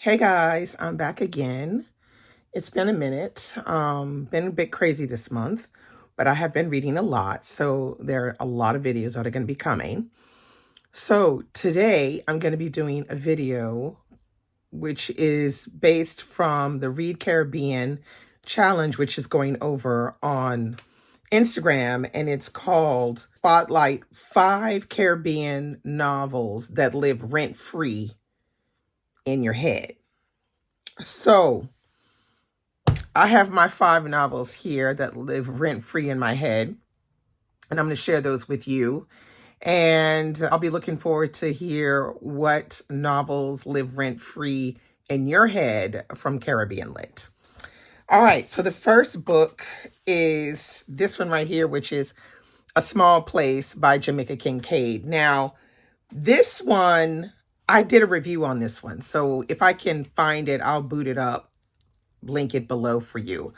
Hey guys, I'm back again. It's been a minute. Been a bit crazy this month, but I have been reading a lot, so there are a lot of videos that are going to be coming. So today I'm going to be doing a video which is based from the Read Caribbean challenge, which is going over on Instagram, and it's called Spotlight 5 Caribbean Novels That Live Rent-Free in Your Head. So I have my 5 novels here that live rent-free in my head, and I'm going to share those with you. And I'll be looking forward to hear what novels live rent-free in your head from Caribbean Lit. All right, so the first book is this one right here, which is A Small Place by Jamaica Kincaid. Now, this one, I did a review on this one, so if I can find it, I'll boot it up, link it below for you.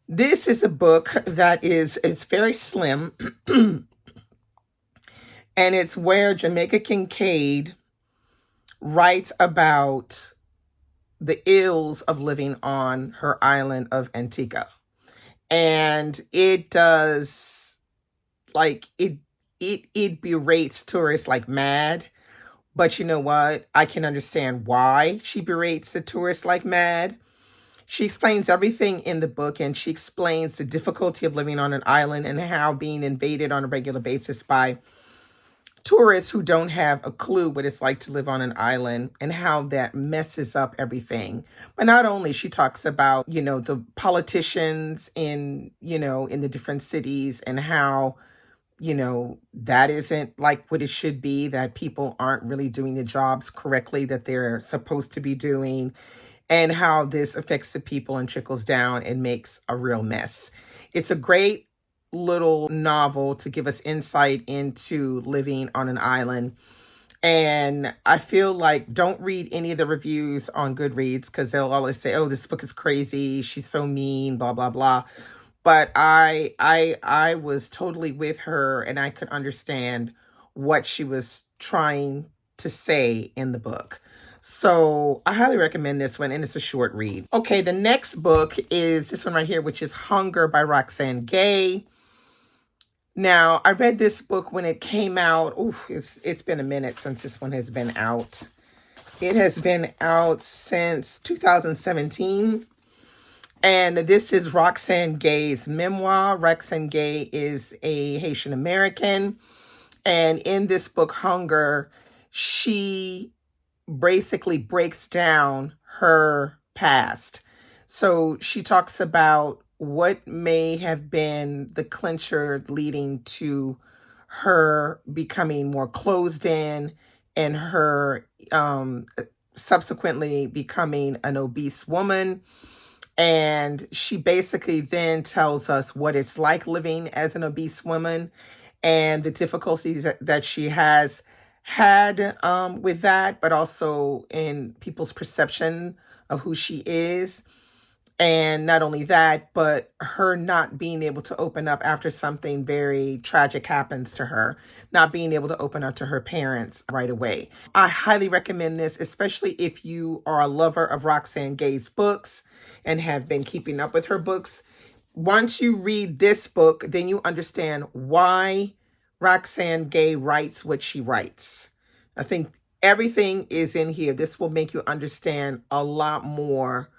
This is a book that it's very slim, and it's where Jamaica Kincaid writes about the ills of living on her island of Antigua. And it does, like, it berates tourists like mad. But you know what? I can understand why she berates the tourists like mad. She explains everything in the book, and she explains the difficulty of living on an island and how being invaded on a regular basis by tourists who don't have a clue what it's like to live on an island, and how that messes up everything. But not only, she talks about, the politicians in the different cities, and how, that isn't like what it should be, that people aren't really doing the jobs correctly that they're supposed to be doing, and how this affects the people and trickles down and makes a real mess. It's a great little novel to give us insight into living on an island. And I feel like, don't read any of the reviews on Goodreads, because they'll always say, oh, this book is crazy, she's so mean, blah, blah, blah. But I was totally with her, and I could understand what she was trying to say in the book. So I highly recommend this one, and it's a short read. Okay, the next book is this one right here, which is Hunger by Roxane Gay. Now, I read this book when it came out. It's been a minute since this one has been out. It has been out since 2017. And this is Roxane Gay's memoir. Roxane Gay is a Haitian American. And in this book, Hunger, she basically breaks down her past. So she talks about what may have been the clincher leading to her becoming more closed in, and her subsequently becoming an obese woman. And she basically then tells us what it's like living as an obese woman, and the difficulties that she has had with that, but also in people's perception of who she is. And not only that, but her not being able to open up after something very tragic happens to her, not being able to open up to her parents right away. I highly recommend this, especially if you are a lover of Roxane Gay's books and have been keeping up with her books. Once you read this book, then you understand why Roxane Gay writes what she writes. I think everything is in here. This will make you understand a lot more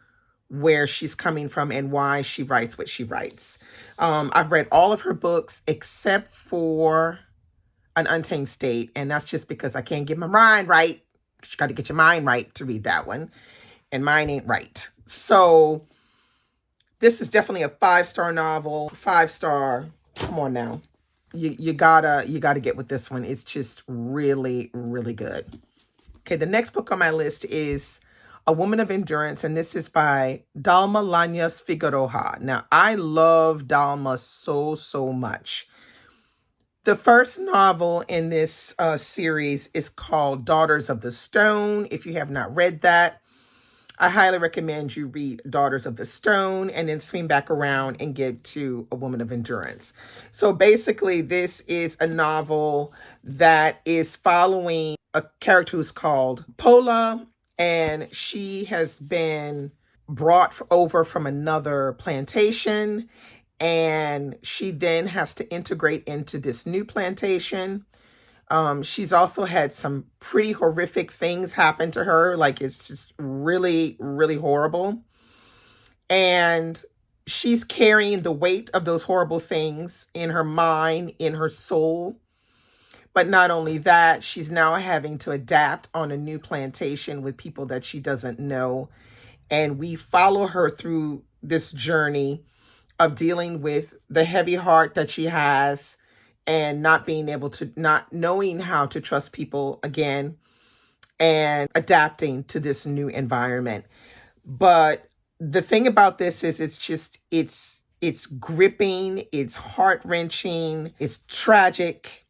where she's coming from and why she writes what she writes. I've read all of her books except for An Untamed State, and that's just because I can't get my mind right. You got to get your mind right to read that one, and mine ain't right. So this is definitely a 5-star novel. 5-star. Come on now. You gotta get with this one. It's just really, really good. Okay, the next book on my list is A Woman of Endurance, and this is by Dalma Lañas Figueroa. Now, I love Dalma so much. The first novel in this series is called Daughters of the Stone. If you have not read that, I highly recommend you read Daughters of the Stone and then swing back around and get to A Woman of Endurance. So basically, this is a novel that is following a character who's called Pola, and she has been brought over from another plantation, and she then has to integrate into this new plantation. She's also had some pretty horrific things happen to her. Like, it's just really, really horrible. And she's carrying the weight of those horrible things in her mind, in her soul. But not only that, she's now having to adapt on a new plantation with people that she doesn't know. And we follow her through this journey of dealing with the heavy heart that she has, and not knowing how to trust people again, and adapting to this new environment. But the thing about this is it's gripping, it's heart-wrenching, it's tragic.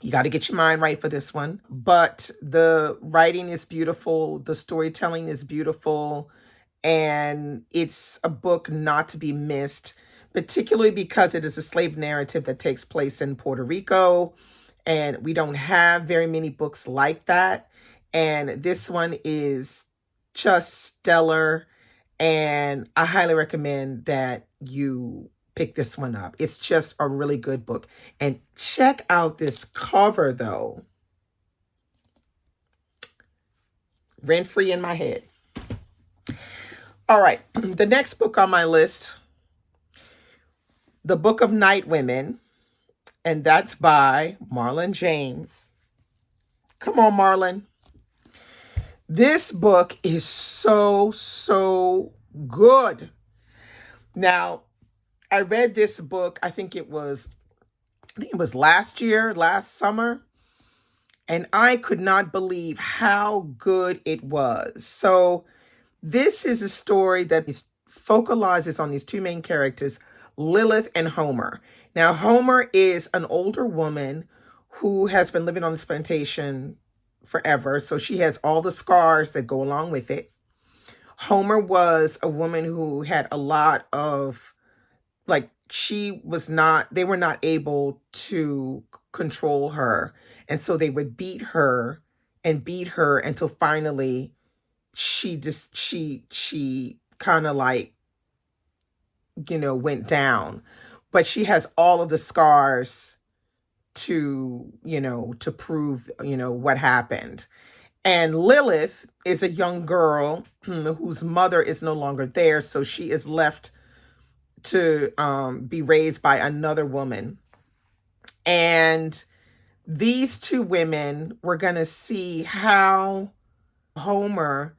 You got to get your mind right for this one. But the writing is beautiful, the storytelling is beautiful, and it's a book not to be missed, particularly because it is a slave narrative that takes place in Puerto Rico, and we don't have very many books like that. And this one is just stellar, and I highly recommend that you pick this one up. It's just a really good book. And check out this cover, though. Rent-free in my head. All right, the next book on my list, The Book of Night Women, and that's by Marlon James. Come on, Marlon. This book is so, so good. Now, I read this book, I think it was last summer, and I could not believe how good it was. So this is a story that focalizes on these two main characters, Lilith and Homer. Now, Homer is an older woman who has been living on this plantation forever, so she has all the scars that go along with it. Homer was a woman who had a lot of, like, they were not able to control her. And so they would beat her until finally she kind of like, went down. But she has all of the scars to prove, what happened. And Lilith is a young girl whose mother is no longer there. So she is left to be raised by another woman. And these two women, we're going to see how Homer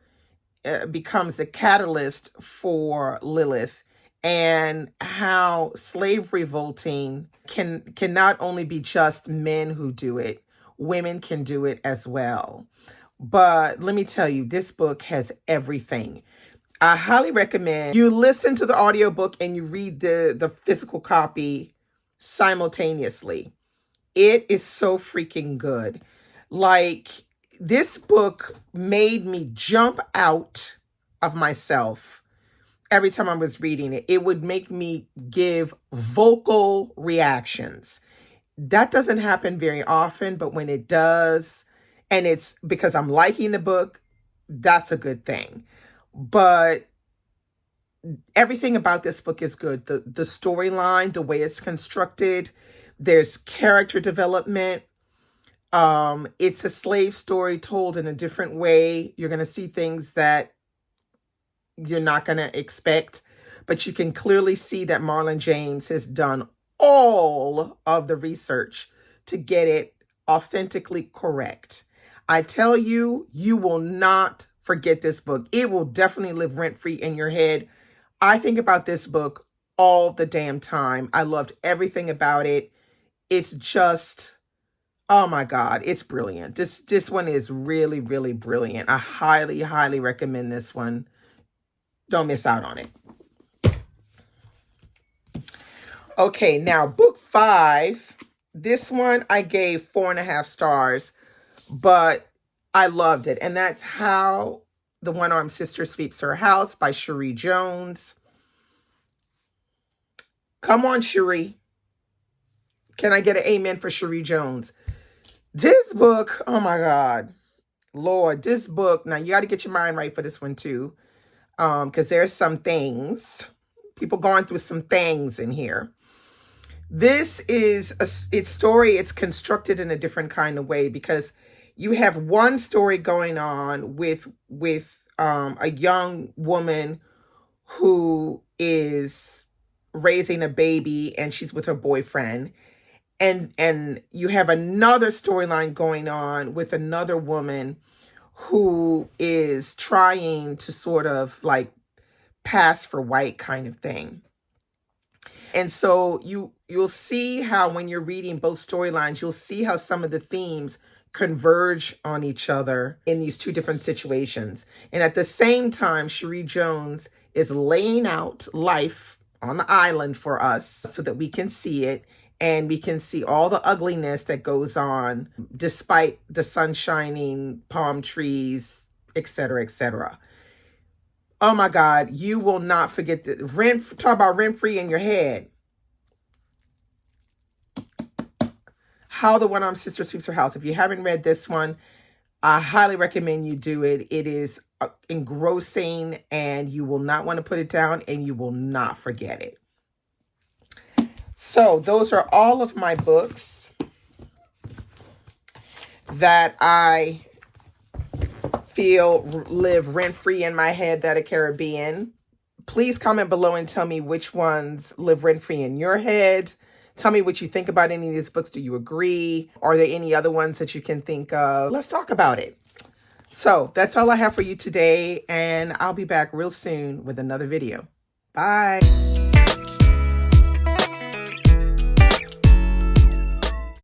becomes a catalyst for Lilith, and how slave revolting can not only be just men who do it, women can do it as well. But let me tell you, this book has everything. I highly recommend you listen to the audiobook and you read the physical copy simultaneously. It is so freaking good. Like, this book made me jump out of myself every time I was reading it. It would make me give vocal reactions. That doesn't happen very often, but when it does, and it's because I'm liking the book, that's a good thing. But everything about this book is good. The storyline, the way it's constructed, there's character development. It's a slave story told in a different way. You're going to see things that you're not going to expect, but you can clearly see that Marlon James has done all of the research to get it authentically correct. I tell you, you will not forget this book. It will definitely live rent-free in your head. I think about this book all the damn time. I loved everything about it. It's just, oh my God, it's brilliant. This one is really, really brilliant. I highly, highly recommend this one. Don't miss out on it. Okay, now book 5. This one I gave 4.5 stars, but I loved it. And that's How the One-Armed Sister Sweeps Her House by Cherie Jones. Come on, Cherie. Can I get an amen for Cherie Jones? This book, oh my God, Lord, this book, now you got to get your mind right for this one too. Because there's some things, people going through some things in here. This is its story. It's constructed in a different kind of way because you have one story going on with a young woman who is raising a baby and she's with her boyfriend, and you have another storyline going on with another woman who is trying to sort of like pass for white kind of thing. And so you'll see how when you're reading both storylines, you'll see how some of the themes converge on each other in these two different situations. And at the same time, Cherie Jones is laying out life on the island for us so that we can see it and we can see all the ugliness that goes on despite the sun shining, palm trees, etc., etc. Oh my God, you will not forget the talk about rent-free in your head. How the One-Armed Sister Sweeps Her House. If you haven't read this one, I highly recommend you do it. It is engrossing and you will not want to put it down and you will not forget it. So those are all of my books that I feel live rent-free in my head that are Caribbean. Please comment below and tell me which ones live rent-free in your head. Tell me what you think about any of these books. Do you agree? Are there any other ones that you can think of? Let's talk about it. So that's all I have for you today, and I'll be back real soon with another video. Bye.